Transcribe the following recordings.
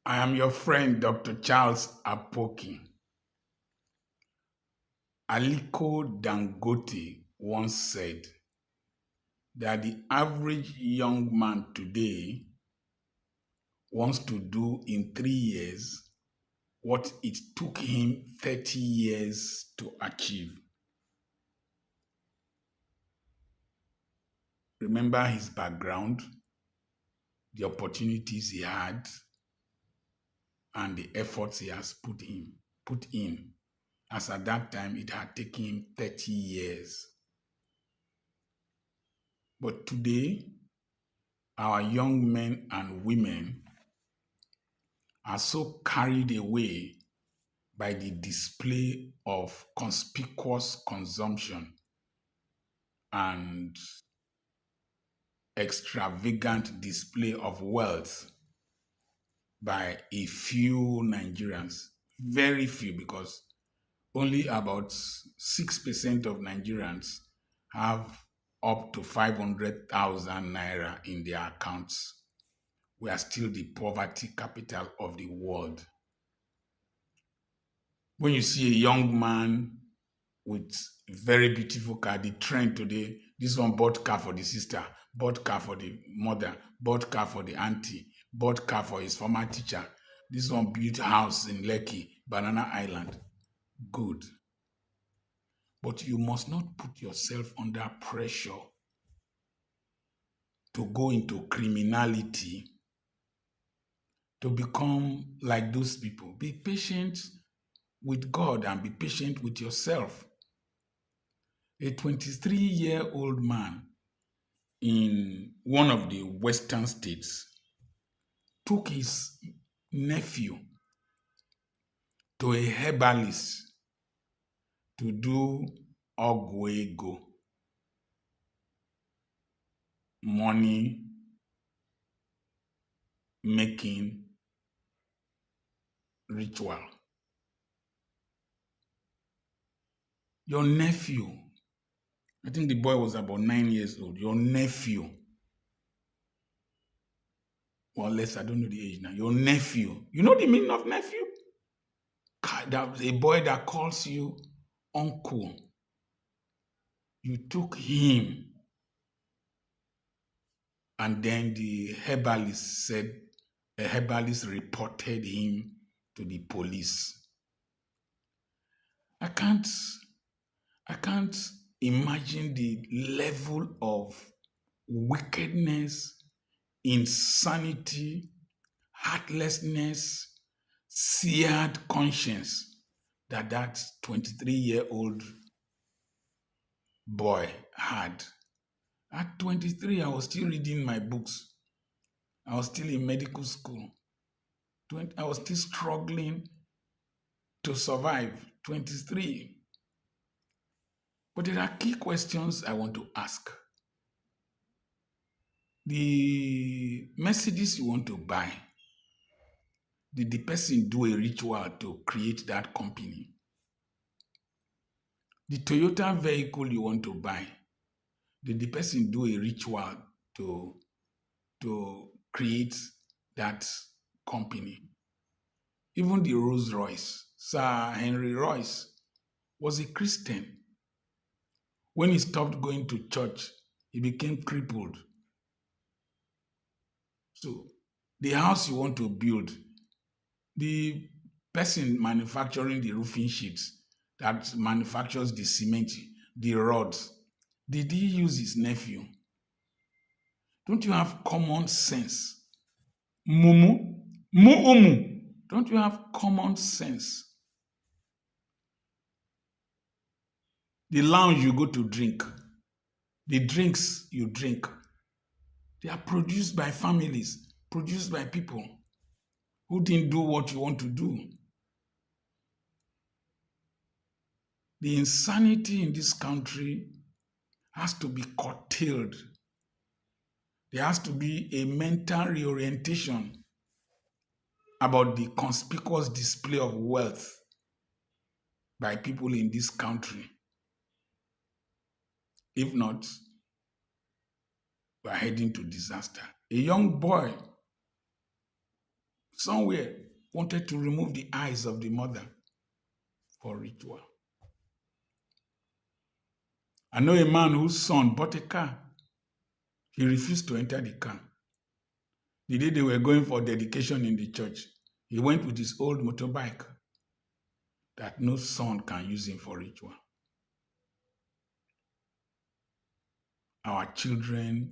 I am your friend, Dr. Charles Apoki. Aliko Dangote once said that the average young man today wants to do in 3 years what it took him 30 years to achieve. Remember his background, the opportunities he had, and the efforts he has put in. As at that time, it had taken him 30 years. But today, our young men and women are so carried away by the display of conspicuous consumption and extravagant display of wealth by a few Nigerians. Very few, because only about 6% of Nigerians have up to 500,000 naira in their accounts. We are still the poverty capital of the world. When you see a young man with a very beautiful car, the trend today, this one bought car for the sister, bought car for the mother, bought car for the auntie, bought car for his former teacher. This one built house in Lekki, Banana Island. Good. But you must not put yourself under pressure to go into criminality, to become like those people. Be patient with God and be patient with yourself. A 23-year-old man in one of the western states took his nephew to a herbalist to do ogwego, money making ritual. Your nephew, I think the boy was about 9 years old. Your nephew, or less, I don't know the age now. Your nephew, you know the meaning of nephew? That a boy that calls you uncle. You took him, and then the herbalist reported him to the police. I can't imagine the level of wickedness, insanity, heartlessness, seared conscience that 23-year-old boy had. At 23, I was still reading my books. I was still in medical school. I was still struggling to survive. 23. But there are key questions I want to ask. The Mercedes you want to buy, did the person do a ritual to create that company? The Toyota vehicle you want to buy, did the person do a ritual to create that company? Even the Rolls Royce, Sir Henry Royce was a Christian. When he stopped going to church, he became crippled. So the house you want to build, the person manufacturing the roofing sheets, that manufactures the cement, the rods, did he use his nephew? Don't you have common sense? Mumu? Muumu? Don't you have common sense? The lounge you go to drink, the drinks you drink, they are produced by families, produced by people who didn't do what you want to do. The insanity in this country has to be curtailed. There has to be a mental reorientation about the conspicuous display of wealth by people in this country. If not, we're heading to disaster. A young boy somewhere wanted to remove the eyes of the mother for ritual. I know a man whose son bought a car. He refused to enter the car. The day they were going for dedication in the church, he went with his old motorbike that no son can use him for ritual. Our children,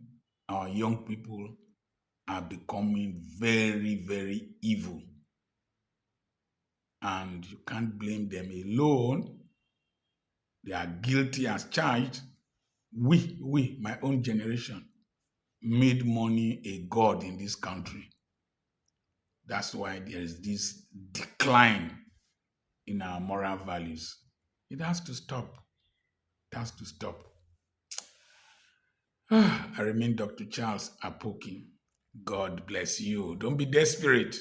our young people are becoming very, very evil. And you can't blame them alone. They are guilty as charged. We, my own generation, made money a god in this country. That's why there is this decline in our moral values. It has to stop. It has to stop. I remain Dr. Charles Apoki. God bless you. Don't be desperate.